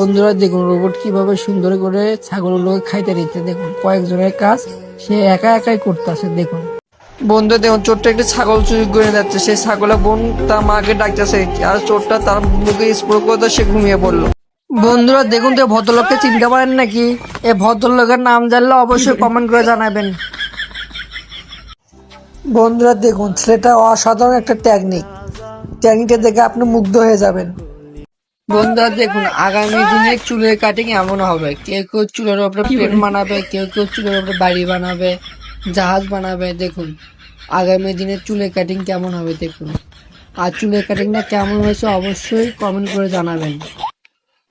বন্ধুরা দেখুন রোবট কিভাবে সুন্দর করে ছাগলগুলোকে খাইতে দিচ্ছে। দেখুন কয়েকজনের কাজ সে একা একাই করতেছে। দেখুন বন্ধু দেখুন চোরটা একটা ছাগল চুরি করে যাচ্ছে, সেই ছাগলের বোন তার মাকে ডাকতেছে আর চোরটা তার মুখে স্প্রে করতে সে ঘুমিয়ে পড়লো। বন্ধুরা দেখুন তো ভদ্রলোককে চিনতে পারেন নাকি? এই ভদ্রলোকের নাম জানলে অবশ্যই কমেন্ট করে জানাবেন। বন্ধুরা দেখুন ছেলেটা অসাধারণ একটা টেকনিকটা দেখে আপনি মুগ্ধ হয়ে যাবেন। বন্ধুরা দেখুন আগামী দিনে চুলের কাটিং এমন হবে, কেউ কেউ চুলের উপরে প্লেন বানাবে, কেউ কেউ চুলের উপরে বাড়ি বানাবে, জাহাজ বানাবে। দেখুন আগামী দিনে চুলের কাটিং কেমন হবে দেখুন। আর চুলের কাটিংটা কেমন হয়েছে অবশ্যই কমেন্ট করে জানাবেন।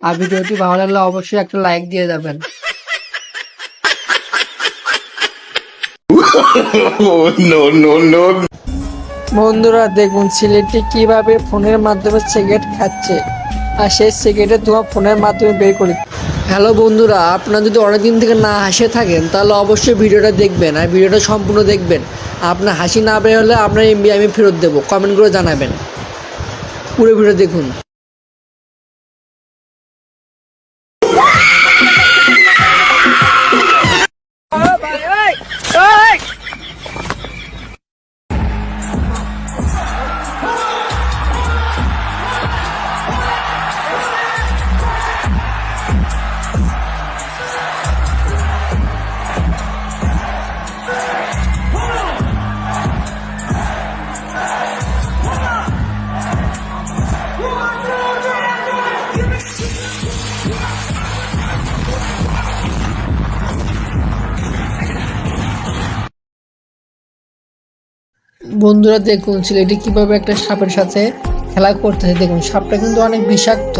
আর ভিডিওটি ভালো লাগলে অবশ্যই একটা লাইক দিয়ে যাবেন। বন্ধুরা দেখুন ছেলেটি কিভাবে ফোনের মাধ্যমে সিগারেট খাচ্ছে আর সেই সিগারেটের ধোঁয়া ফোনের মাধ্যমে বের করি। হ্যালো বন্ধুরা, আপনারা যদি অনেকদিন থেকে না হাসে থাকেন তাহলে অবশ্যই ভিডিওটা দেখবেন আর ভিডিওটা সম্পূর্ণ দেখবেন। আপনার হাসি না বের হলে আপনার এমবি আমি ফেরত দেবো, কমেন্ট করে জানাবেন। পুরো ভিডিও দেখুন। বন্ধুরা দেখুন ছেলেটি কিভাবে একটা সাপের সাথে খেলা করতেছে। দেখুন সাপটা কিন্তু অনেক বিষাক্ত,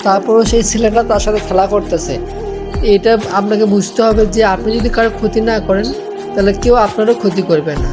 তারপরও সেই ছেলেটা তার সাথে খেলা করতেছে। এটা আপনাকে বুঝতে হবে যে আপনি যদি কারো ক্ষতি না করেন তাহলে কেউ আপনারও ক্ষতি করবে না।